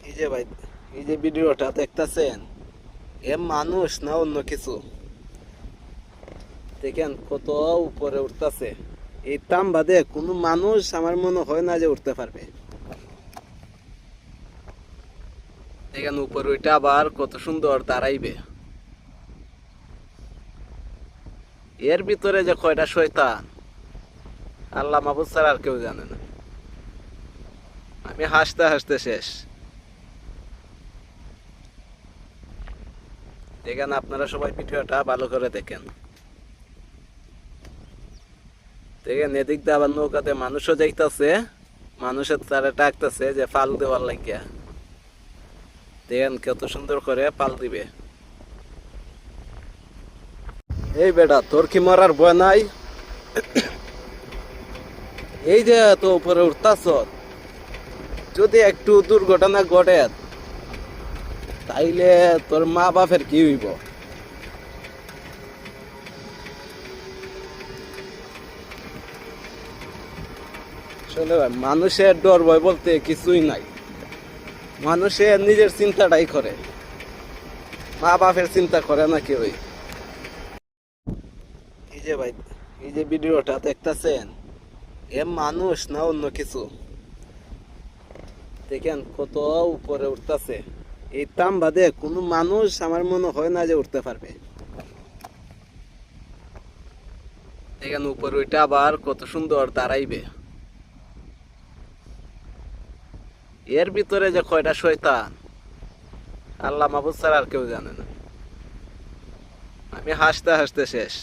এই যে ভাই, এই যে ভিডিওটা দেখতেছেন, এ মানুষ না অন্য কিছু? দেখেন কত উপরে উঠতেছে। এই বাদে কোনো মানুষ আমার মনে হয় না যে উঠতে পারবে। দেখেন উপরে ওইটা আবার কত সুন্দর দাঁড়াইবে। এর ভিতরে যে কয়টা শয়তান, আল্লাহ মাহবুব ছাড়া আর কেউ জানে না। আমি হাসতে হাসতে শেষ। দেখেন আপনারা সবাই ভিডিওটা ভালো করে দেখেন। দেখেন এদিক দিয়ে আবার নৌকাতে মানুষও যাইতেছে, মানুষের তারা ডাকতেছে যে পাল দেওয়ার লাগিয়া। দেখেন কত সুন্দর করে পাল দিবে। এই বেটা, তোর কি মরার ভয় নাই? এই যে তো উপরে উঠতাছ, যদি একটু দুর্ঘটনা ঘটে তাইলে তোর মা বাপের কি হইব? আসলে ভাই, মানুষের ডর ভয় বলতে কিছুই নাই। মানুষের নিজের চিন্তাটাই করে, মা বাপের চিন্তা করে না কেউই। এই যে ভাই, এই যে ভিডিওটা দেখতেছেন, এ মানুষ না অন্য কিছু? দেখেন কত উপরে উঠতেছে। এই বাদে কোনো মানুষ আমার মনে হয় না যে উঠতে পারবে। দেখেন উপরে ওইটা আবার কত সুন্দর দাঁড়াইবে। এর ভিতরে যে কয়টা শয়তান, আল্লাহ মাহবুব ছাড়া আর কেউ জানে না। আমি হাসতে হাসতে শেষ।